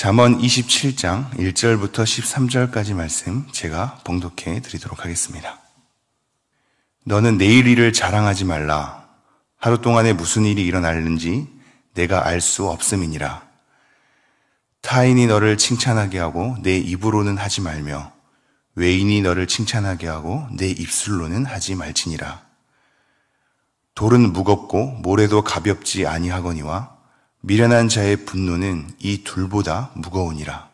잠언 27장 1절부터 13절까지 말씀 제가 봉독해 드리도록 하겠습니다. 너는 내일 일을 자랑하지 말라. 하루 동안에 무슨 일이 일어날는지 내가 알 수 없음이니라. 타인이 너를 칭찬하게 하고 내 입으로는 하지 말며 외인이 너를 칭찬하게 하고 내 입술로는 하지 말지니라. 돌은 무겁고 모래도 가볍지 아니하거니와 미련한 자의 분노는 이 둘보다 무거우니라.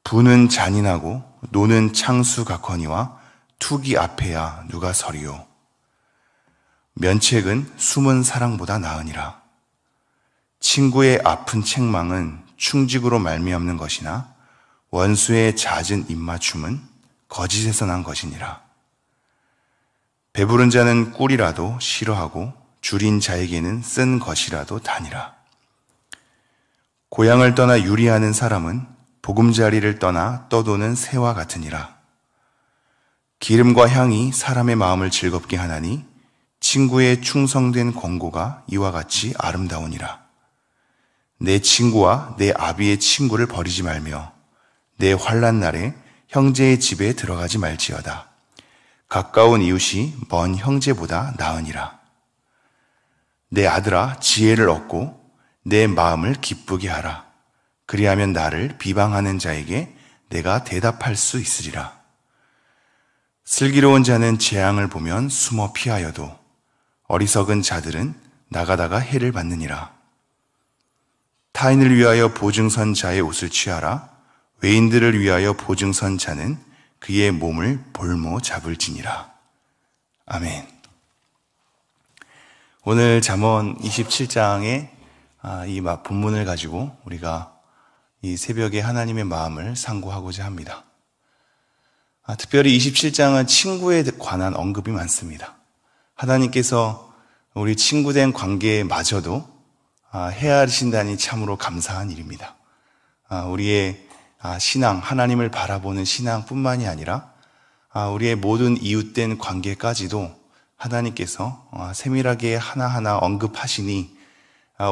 부는 잔인하고 노는 창수 같거니와 투기 앞에야 누가 서리요. 면책은 숨은 사랑보다 나으니라. 친구의 아픈 책망은 충직으로 말미암는 것이나 원수의 잦은 입맞춤은 거짓에서 난 것이니라. 배부른 자는 꿀이라도 싫어하고 줄인 자에게는 쓴 것이라도 다니라. 고향을 떠나 유리하는 사람은 보금자리를 떠나 떠도는 새와 같으니라. 기름과 향이 사람의 마음을 즐겁게 하나니 친구의 충성된 권고가 이와 같이 아름다우니라. 내 친구와 내 아비의 친구를 버리지 말며 내 환난 날에 형제의 집에 들어가지 말지어다. 가까운 이웃이 먼 형제보다 나으니라. 내 아들아 지혜를 얻고 내 마음을 기쁘게 하라. 그리하면 나를 비방하는 자에게 내가 대답할 수 있으리라. 슬기로운 자는 재앙을 보면 숨어 피하여도 어리석은 자들은 나가다가 해를 받느니라. 타인을 위하여 보증선 자의 옷을 취하라. 외인들을 위하여 보증선 자는 그의 몸을 볼모 잡을지니라. 아멘. 오늘 잠언 27장의 이 본문을 가지고 우리가 이 새벽에 하나님의 마음을 상고하고자 합니다. 특별히 27장은 친구에 관한 언급이 많습니다. 하나님께서 우리 친구된 관계마저도 헤아리신다니 참으로 감사한 일입니다. 우리의 신앙, 하나님을 바라보는 신앙뿐만이 아니라 우리의 모든 이웃된 관계까지도 하나님께서 세밀하게 하나하나 언급하시니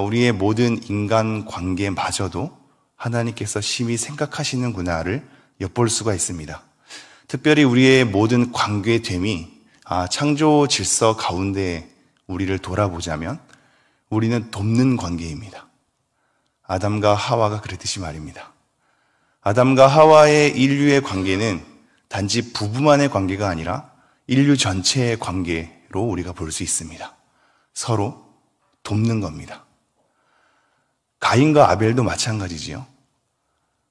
우리의 모든 인간 관계마저도 하나님께서 심히 생각하시는구나를 엿볼 수가 있습니다. 특별히 우리의 모든 관계됨이 창조 질서 가운데 우리를 돌아보자면 우리는 돕는 관계입니다. 아담과 하와가 그랬듯이 말입니다. 아담과 하와의 인류의 관계는 단지 부부만의 관계가 아니라 인류 전체의 관계로 우리가 볼 수 있습니다. 서로 돕는 겁니다. 가인과 아벨도 마찬가지지요.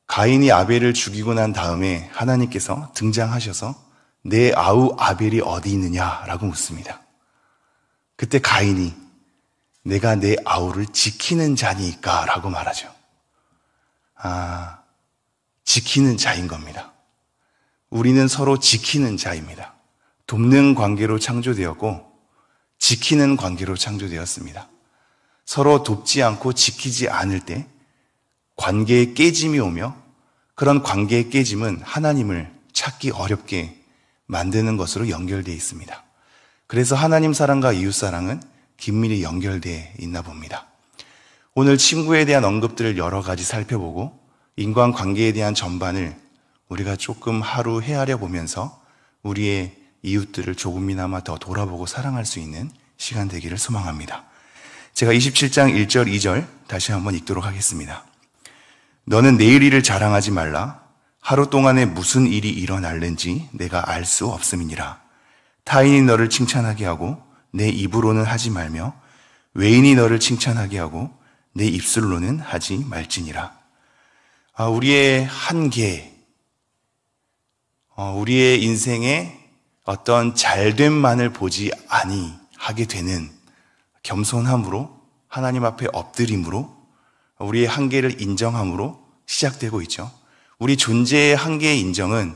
가인이 아벨을 죽이고 난 다음에 하나님께서 등장하셔서 내 아우 아벨이 어디 있느냐라고 묻습니다. 그때 가인이 내가 내 아우를 지키는 자니까 라고 말하죠. 지키는 자인 겁니다. 우리는 서로 지키는 자입니다. 돕는 관계로 창조되었고 지키는 관계로 창조되었습니다. 서로 돕지 않고 지키지 않을 때 관계의 깨짐이 오며 그런 관계의 깨짐은 하나님을 찾기 어렵게 만드는 것으로 연결되어 있습니다. 그래서 하나님 사랑과 이웃 사랑은 긴밀히 연결되어 있나 봅니다. 오늘 친구에 대한 언급들을 여러 가지 살펴보고 인간관계에 대한 전반을 우리가 조금 하루 헤아려 보면서 우리의 이웃들을 조금이나마 더 돌아보고 사랑할 수 있는 시간 되기를 소망합니다. 제가 27장 1절 2절 다시 한번 읽도록 하겠습니다. 너는 내일 일을 자랑하지 말라. 하루 동안에 무슨 일이 일어날는지 내가 알 수 없음이니라. 타인이 너를 칭찬하게 하고 내 입으로는 하지 말며 외인이 너를 칭찬하게 하고 내 입술로는 하지 말지니라. 우리의 한계, 우리의 인생에 어떤 잘됨만을 보지 아니하게 되는 겸손함으로 하나님 앞에 엎드림으로 우리의 한계를 인정함으로 시작되고 있죠. 우리 존재의 한계의 인정은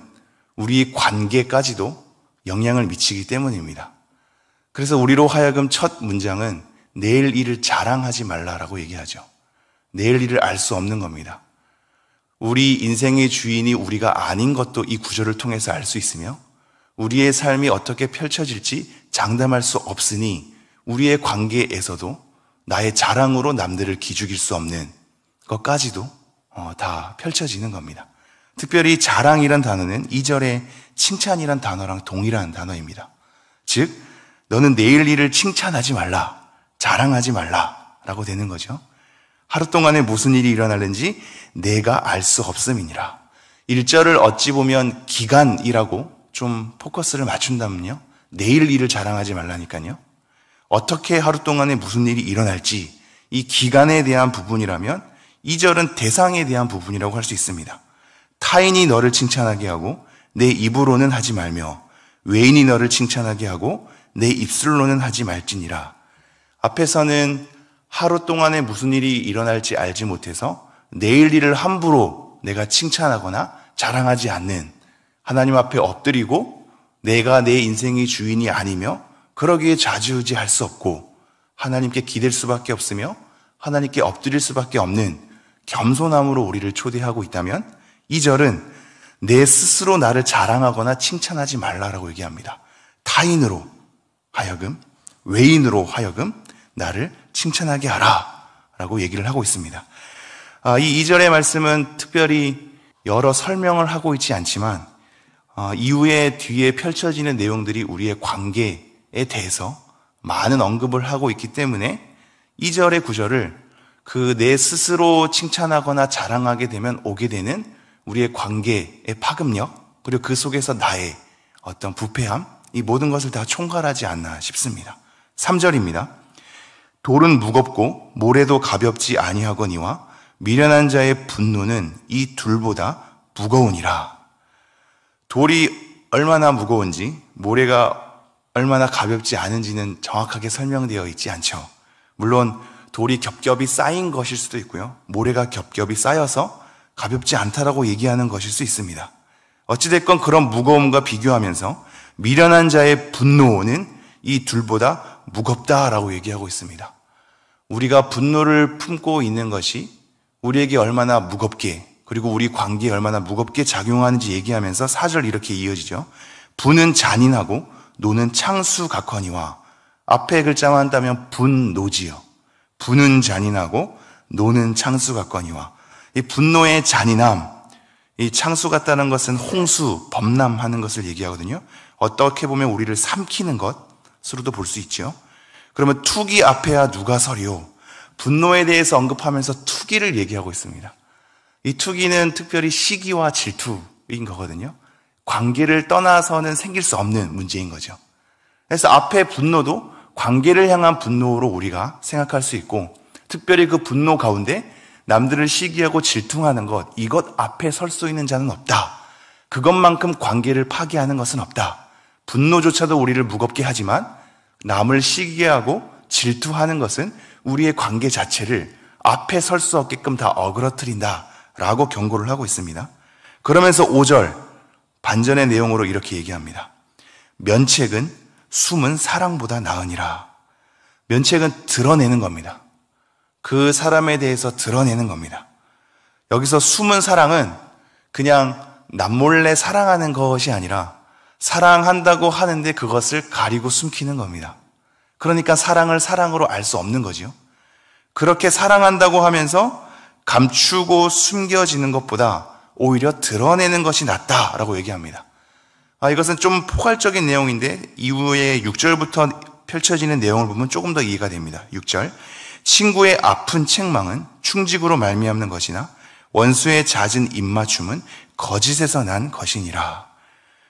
우리 관계까지도 영향을 미치기 때문입니다. 그래서 우리로 하여금 첫 문장은 내일 일을 자랑하지 말라라고 얘기하죠. 내일 일을 알 수 없는 겁니다. 우리 인생의 주인이 우리가 아닌 것도 이 구절을 통해서 알 수 있으며 우리의 삶이 어떻게 펼쳐질지 장담할 수 없으니 우리의 관계에서도 나의 자랑으로 남들을 기죽일 수 없는 것까지도 다 펼쳐지는 겁니다. 특별히 자랑이란 단어는 2절에 칭찬이란 단어랑 동일한 단어입니다. 즉, 너는 내일 일을 칭찬하지 말라, 자랑하지 말라 라고 되는 거죠. 하루 동안에 무슨 일이 일어날는지 내가 알 수 없음이니라. 1절을 어찌 보면 기간이라고 좀 포커스를 맞춘다면요, 내일 일을 자랑하지 말라니까요. 어떻게 하루 동안에 무슨 일이 일어날지 이 기간에 대한 부분이라면 2절은 대상에 대한 부분이라고 할 수 있습니다. 타인이 너를 칭찬하게 하고 내 입으로는 하지 말며 외인이 너를 칭찬하게 하고 내 입술로는 하지 말지니라. 앞에서는 하루 동안에 무슨 일이 일어날지 알지 못해서 내일 일을 함부로 내가 칭찬하거나 자랑하지 않는, 하나님 앞에 엎드리고 내가 내 인생의 주인이 아니며 그러기에 좌지우지할 수 없고 하나님께 기댈 수밖에 없으며 하나님께 엎드릴 수밖에 없는 겸손함으로 우리를 초대하고 있다면 2절은 내 스스로 나를 자랑하거나 칭찬하지 말라라고 얘기합니다. 타인으로 하여금, 외인으로 하여금 나를 칭찬하게 하라 라고 얘기를 하고 있습니다. 이 2절의 말씀은 특별히 여러 설명을 하고 있지 않지만 이후에 뒤에 펼쳐지는 내용들이 우리의 관계에 대해서 많은 언급을 하고 있기 때문에 2절의 9절을 그 내 스스로 칭찬하거나 자랑하게 되면 오게 되는 우리의 관계의 파급력, 그리고 그 속에서 나의 어떤 부패함, 이 모든 것을 다 총괄하지 않나 싶습니다. 3절입니다. 돌은 무겁고 모래도 가볍지 아니하거니와 미련한 자의 분노는 이 둘보다 무거우니라. 돌이 얼마나 무거운지, 모래가 얼마나 가볍지 않은지는 정확하게 설명되어 있지 않죠. 물론 돌이 겹겹이 쌓인 것일 수도 있고요, 모래가 겹겹이 쌓여서 가볍지 않다라고 얘기하는 것일 수 있습니다. 어찌됐건 그런 무거움과 비교하면서 미련한 자의 분노는 이 둘보다 무겁다라고 얘기하고 있습니다. 우리가 분노를 품고 있는 것이 우리에게 얼마나 무겁게, 그리고 우리 관계에 얼마나 무겁게 작용하는지 얘기하면서 4절 이렇게 이어지죠. 분은 잔인하고 노는 창수 같거니와, 앞에 글자만 한다면 분노지요. 분은 잔인하고 노는 창수 같거니와, 이 분노의 잔인함, 이 창수 같다는 것은 홍수, 범람하는 것을 얘기하거든요. 어떻게 보면 우리를 삼키는 것으로도 볼 수 있죠. 그러면 투기 앞에야 누가 서리요? 분노에 대해서 언급하면서 투기를 얘기하고 있습니다. 이 투기는 특별히 시기와 질투인 거거든요. 관계를 떠나서는 생길 수 없는 문제인 거죠. 그래서 앞에 분노도 관계를 향한 분노로 우리가 생각할 수 있고, 특별히 그 분노 가운데 남들을 시기하고 질투하는 것, 이것 앞에 설 수 있는 자는 없다. 그것만큼 관계를 파괴하는 것은 없다. 분노조차도 우리를 무겁게 하지만 남을 시기하고 질투하는 것은 우리의 관계 자체를 앞에 설 수 없게끔 다 어그러뜨린다라고 경고를 하고 있습니다. 그러면서 5절 반전의 내용으로 이렇게 얘기합니다. 면책은 숨은 사랑보다 나으니라. 면책은 드러내는 겁니다. 그 사람에 대해서 드러내는 겁니다. 여기서 숨은 사랑은 그냥 남몰래 사랑하는 것이 아니라 사랑한다고 하는데 그것을 가리고 숨기는 겁니다. 그러니까 사랑을 사랑으로 알 수 없는 거죠. 그렇게 사랑한다고 하면서 감추고 숨겨지는 것보다 오히려 드러내는 것이 낫다라고 얘기합니다. 이것은 좀 포괄적인 내용인데 이후에 6절부터 펼쳐지는 내용을 보면 조금 더 이해가 됩니다. 6절, 친구의 아픈 책망은 충직으로 말미암는 것이나 원수의 잦은 입맞춤은 거짓에서 난 것이니라.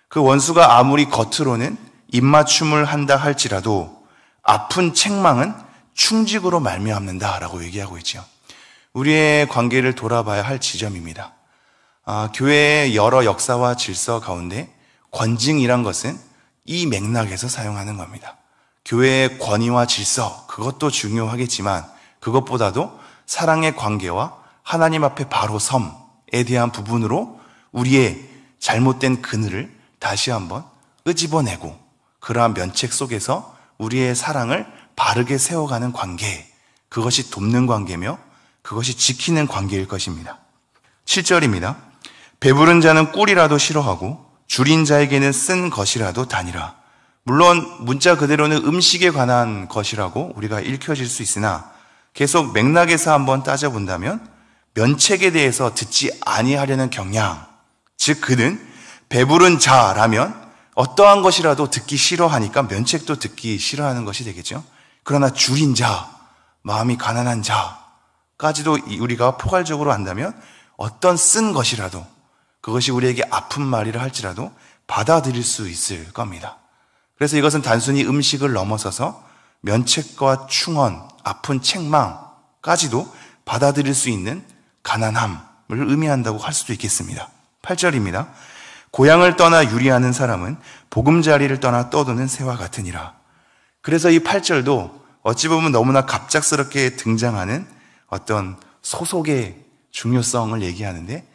그 원수가 아무리 겉으로는 입맞춤을 한다 할지라도 아픈 책망은 충직으로 말미암는다라고 얘기하고 있죠. 우리의 관계를 돌아봐야 할 지점입니다. 교회의 여러 역사와 질서 가운데 권징이란 것은 이 맥락에서 사용하는 겁니다. 교회의 권위와 질서, 그것도 중요하겠지만 그것보다도 사랑의 관계와 하나님 앞에 바로 섬에 대한 부분으로 우리의 잘못된 그늘을 다시 한번 끄집어내고 그러한 면책 속에서 우리의 사랑을 바르게 세워가는 관계, 그것이 돕는 관계며 그것이 지키는 관계일 것입니다. 7절입니다. 배부른 자는 꿀이라도 싫어하고 줄인 자에게는 쓴 것이라도 다니라. 물론 문자 그대로는 음식에 관한 것이라고 우리가 읽혀질 수 있으나 계속 맥락에서 한번 따져본다면 면책에 대해서 듣지 아니하려는 경향, 즉 그는 배부른 자라면 어떠한 것이라도 듣기 싫어하니까 면책도 듣기 싫어하는 것이 되겠죠. 그러나 줄인 자, 마음이 가난한 자까지도 우리가 포괄적으로 한다면 어떤 쓴 것이라도, 그것이 우리에게 아픈 말이라 할지라도 받아들일 수 있을 겁니다. 그래서 이것은 단순히 음식을 넘어서서 면책과 충언, 아픈 책망까지도 받아들일 수 있는 가난함을 의미한다고 할 수도 있겠습니다. 8절입니다. 고향을 떠나 유리하는 사람은 보금자리를 떠나 떠도는 새와 같으니라. 그래서 이 8절도 어찌 보면 너무나 갑작스럽게 등장하는 어떤 소속의 중요성을 얘기하는데,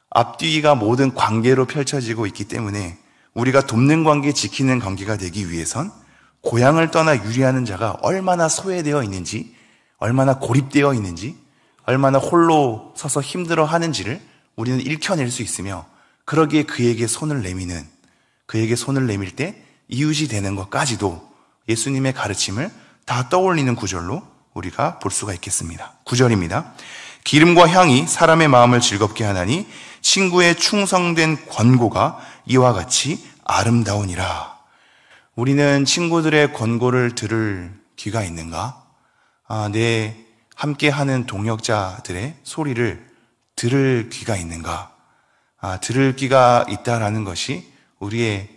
앞뒤가 모든 관계로 펼쳐지고 있기 때문에 우리가 돕는 관계, 지키는 관계가 되기 위해선 고향을 떠나 유리하는 자가 얼마나 소외되어 있는지, 얼마나 고립되어 있는지, 얼마나 홀로 서서 힘들어 하는지를 우리는 읽혀낼 수 있으며, 그러기에 그에게 손을 내밀 때 이웃이 되는 것까지도 예수님의 가르침을 다 떠올리는 구절로 우리가 볼 수가 있겠습니다. 9절입니다. 기름과 향이 사람의 마음을 즐겁게 하나니 친구의 충성된 권고가 이와 같이 아름다우니라. 우리는 친구들의 권고를 들을 귀가 있는가? 내 함께하는 동역자들의 소리를 들을 귀가 있는가? 들을 귀가 있다라는 것이 우리의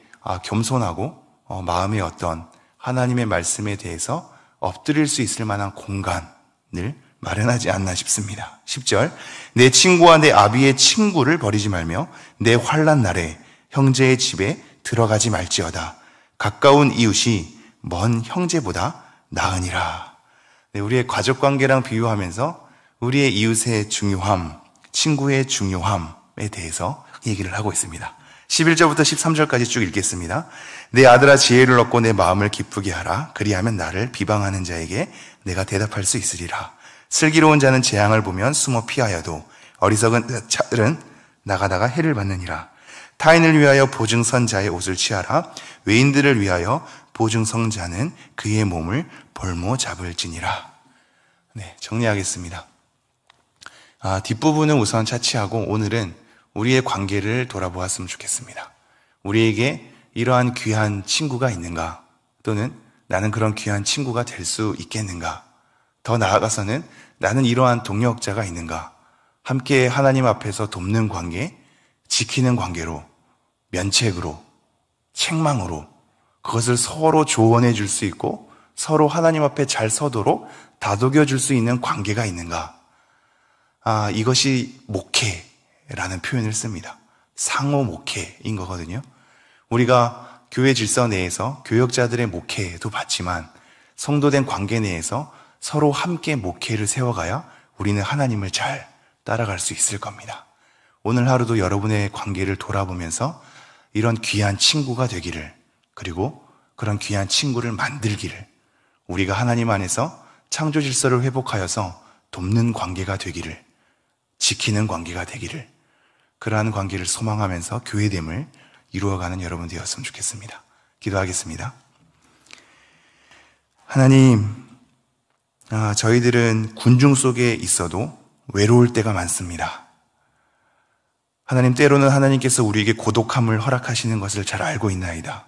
겸손하고 마음의 어떤 하나님의 말씀에 대해서 엎드릴 수 있을 만한 공간을 마련하지 않나 싶습니다. 10절, 내 친구와 내 아비의 친구를 버리지 말며 내 환난 날에 형제의 집에 들어가지 말지어다. 가까운 이웃이 먼 형제보다 나으니라. 네, 우리의 가족관계랑 비유하면서 우리의 이웃의 중요함, 친구의 중요함에 대해서 얘기를 하고 있습니다. 11절부터 13절까지 쭉 읽겠습니다. 내 아들아 지혜를 얻고 내 마음을 기쁘게 하라. 그리하면 나를 비방하는 자에게 내가 대답할 수 있으리라. 슬기로운 자는 재앙을 보면 숨어 피하여도 어리석은 자들은 나가다가 해를 받느니라. 타인을 위하여 보증선 자의 옷을 취하라. 외인들을 위하여 보증선 자는 그의 몸을 볼모 잡을지니라. 네, 정리하겠습니다. 뒷부분은 우선 차치하고 오늘은 우리의 관계를 돌아보았으면 좋겠습니다. 우리에게 이러한 귀한 친구가 있는가? 또는 나는 그런 귀한 친구가 될 수 있겠는가? 더 나아가서는 나는 이러한 동역자가 있는가? 함께 하나님 앞에서 돕는 관계, 지키는 관계로, 면책으로, 책망으로 그것을 서로 조언해 줄 수 있고 서로 하나님 앞에 잘 서도록 다독여 줄 수 있는 관계가 있는가? 이것이 목회라는 표현을 씁니다. 상호 목회인 거거든요. 우리가 교회 질서 내에서 교역자들의 목회도 받지만 성도된 관계 내에서 서로 함께 목회를 세워가야 우리는 하나님을 잘 따라갈 수 있을 겁니다. 오늘 하루도 여러분의 관계를 돌아보면서 이런 귀한 친구가 되기를, 그리고 그런 귀한 친구를 만들기를, 우리가 하나님 안에서 창조 질서를 회복하여서 돕는 관계가 되기를, 지키는 관계가 되기를, 그러한 관계를 소망하면서 교회됨을 이루어가는 여러분 되었으면 좋겠습니다. 기도하겠습니다. 하나님, 저희들은 군중 속에 있어도 외로울 때가 많습니다. 하나님, 때로는 하나님께서 우리에게 고독함을 허락하시는 것을 잘 알고 있나이다.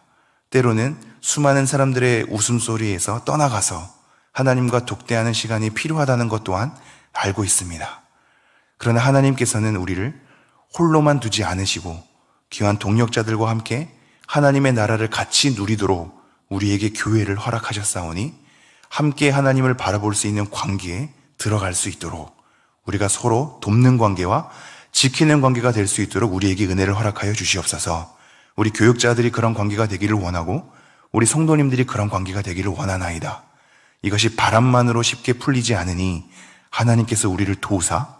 때로는 수많은 사람들의 웃음소리에서 떠나가서 하나님과 독대하는 시간이 필요하다는 것 또한 알고 있습니다. 그러나 하나님께서는 우리를 홀로만 두지 않으시고 귀한 동역자들과 함께 하나님의 나라를 같이 누리도록 우리에게 교회를 허락하셨사오니 함께 하나님을 바라볼 수 있는 관계에 들어갈 수 있도록, 우리가 서로 돕는 관계와 지키는 관계가 될 수 있도록 우리에게 은혜를 허락하여 주시옵소서. 우리 교육자들이 그런 관계가 되기를 원하고 우리 성도님들이 그런 관계가 되기를 원하나이다. 이것이 바람만으로 쉽게 풀리지 않으니 하나님께서 우리를 도우사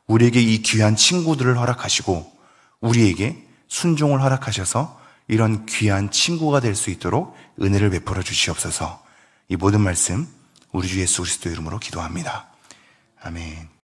우리에게 이 귀한 친구들을 허락하시고 우리에게 순종을 허락하셔서 이런 귀한 친구가 될 수 있도록 은혜를 베풀어 주시옵소서. 이 모든 말씀 우리 주 예수 그리스도의 이름으로 기도합니다. 아멘.